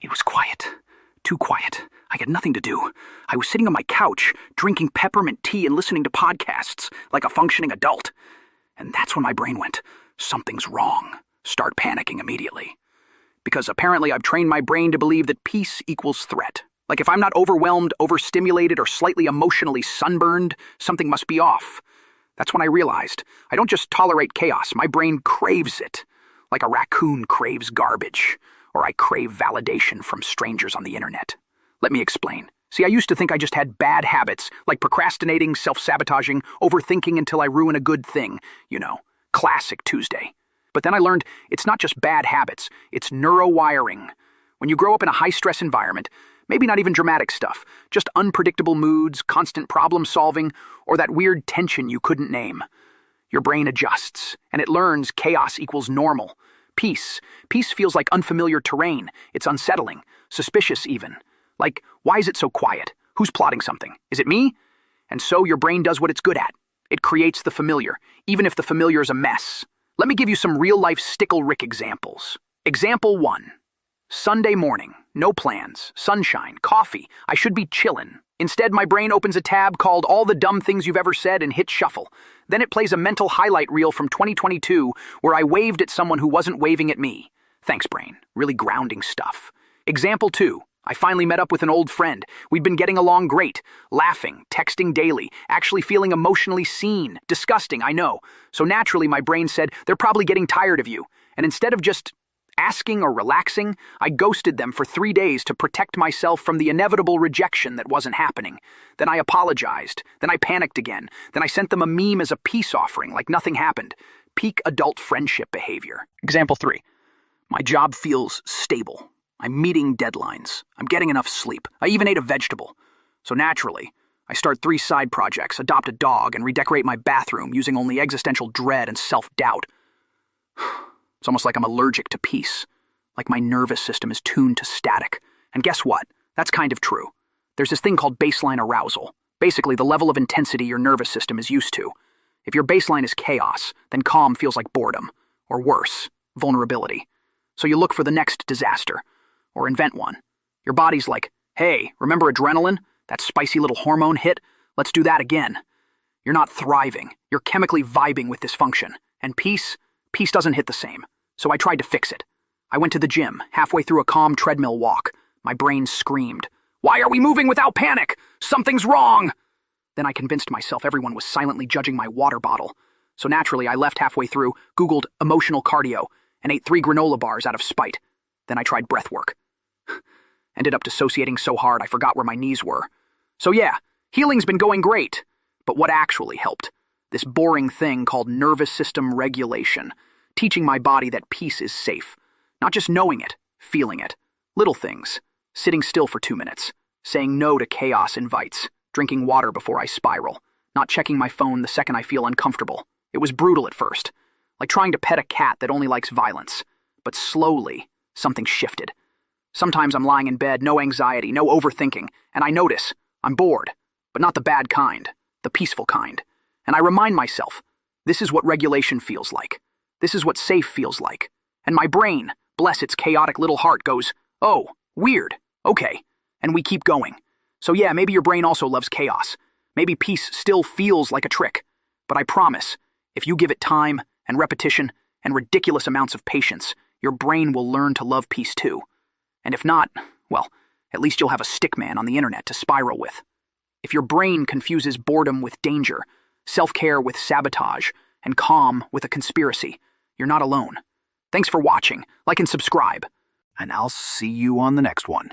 It was quiet. Too quiet. I had nothing to do. I was sitting on my couch, drinking peppermint tea and listening to podcasts like a functioning adult. And that's when my brain went, something's wrong. Start panicking immediately. Because apparently I've trained my brain to believe that peace equals threat. Like if I'm not overwhelmed, overstimulated, or slightly emotionally sunburned, something must be off. That's when I realized I don't just tolerate chaos, my brain craves it. Like a raccoon craves garbage, or I crave validation from strangers on the internet. Let me explain. See, I used to think I just had bad habits, like procrastinating, self-sabotaging, overthinking until I ruin a good thing. You know, classic Tuesday. But then I learned it's not just bad habits, it's neurowiring. When you grow up in a high-stress environment, maybe not even dramatic stuff, just unpredictable moods, constant problem-solving, or that weird tension you couldn't name. Your brain adjusts, and it learns chaos equals normal. Peace feels like unfamiliar terrain. It's unsettling, suspicious even. Like, why is it so quiet? Who's plotting something? Is it me? And so your brain does what it's good at. It creates the familiar, even if the familiar is a mess. Let me give you some real-life Stickle Rick examples. Example 1. Sunday morning, no plans, sunshine, coffee. I should be chillin'. Instead, my brain opens a tab called All the Dumb Things You've Ever Said and hits shuffle. Then it plays a mental highlight reel from 2022 where I waved at someone who wasn't waving at me. Thanks, brain. Really grounding stuff. Example 2. I finally met up with an old friend. We'd been getting along great, laughing, texting daily, actually feeling emotionally seen. Disgusting, I know. So naturally, my brain said, they're probably getting tired of you. And instead of just asking or relaxing, I ghosted them for 3 days to protect myself from the inevitable rejection that wasn't happening. Then I apologized. Then I panicked again. Then I sent them a meme as a peace offering, like nothing happened. Peak adult friendship behavior. Example 3. My job feels stable. I'm meeting deadlines. I'm getting enough sleep. I even ate a vegetable. So naturally, I start 3 side projects, adopt a dog, and redecorate my bathroom using only existential dread and self-doubt. It's almost like I'm allergic to peace. Like my nervous system is tuned to static. And guess what? That's kind of true. There's this thing called baseline arousal. Basically, the level of intensity your nervous system is used to. If your baseline is chaos, then calm feels like boredom. Or worse, vulnerability. So you look for the next disaster. Or invent one. Your body's like, hey, remember adrenaline? That spicy little hormone hit? Let's do that again. You're not thriving. You're chemically vibing with dysfunction. And peace doesn't hit the same. So I tried to fix it. I went to the gym, halfway through a calm treadmill walk. My brain screamed, why are we moving without panic? Something's wrong! Then I convinced myself everyone was silently judging my water bottle. So naturally, I left halfway through, Googled emotional cardio, and ate 3 granola bars out of spite. Then I tried breath work. Ended up dissociating so hard I forgot where my knees were. So yeah, healing's been going great. But what actually helped? This boring thing called nervous system regulation. Teaching my body that peace is safe. Not just knowing it, feeling it. Little things. Sitting still for 2 minutes. Saying no to chaos invites. Drinking water before I spiral. Not checking my phone the second I feel uncomfortable. It was brutal at first. Like trying to pet a cat that only likes violence. But slowly, something shifted. Sometimes I'm lying in bed, no anxiety, no overthinking, and I notice I'm bored. But not the bad kind. The peaceful kind. And I remind myself, this is what regulation feels like. This is what safe feels like. And my brain, bless its chaotic little heart, goes, oh, weird, okay. And we keep going. So yeah, maybe your brain also loves chaos. Maybe peace still feels like a trick. But I promise, if you give it time and repetition and ridiculous amounts of patience, your brain will learn to love peace too. And if not, well, at least you'll have a stick man on the internet to spiral with. If your brain confuses boredom with danger, self-care with sabotage, and calm with a conspiracy, you're not alone. Thanks for watching. Like and subscribe. And I'll see you on the next one.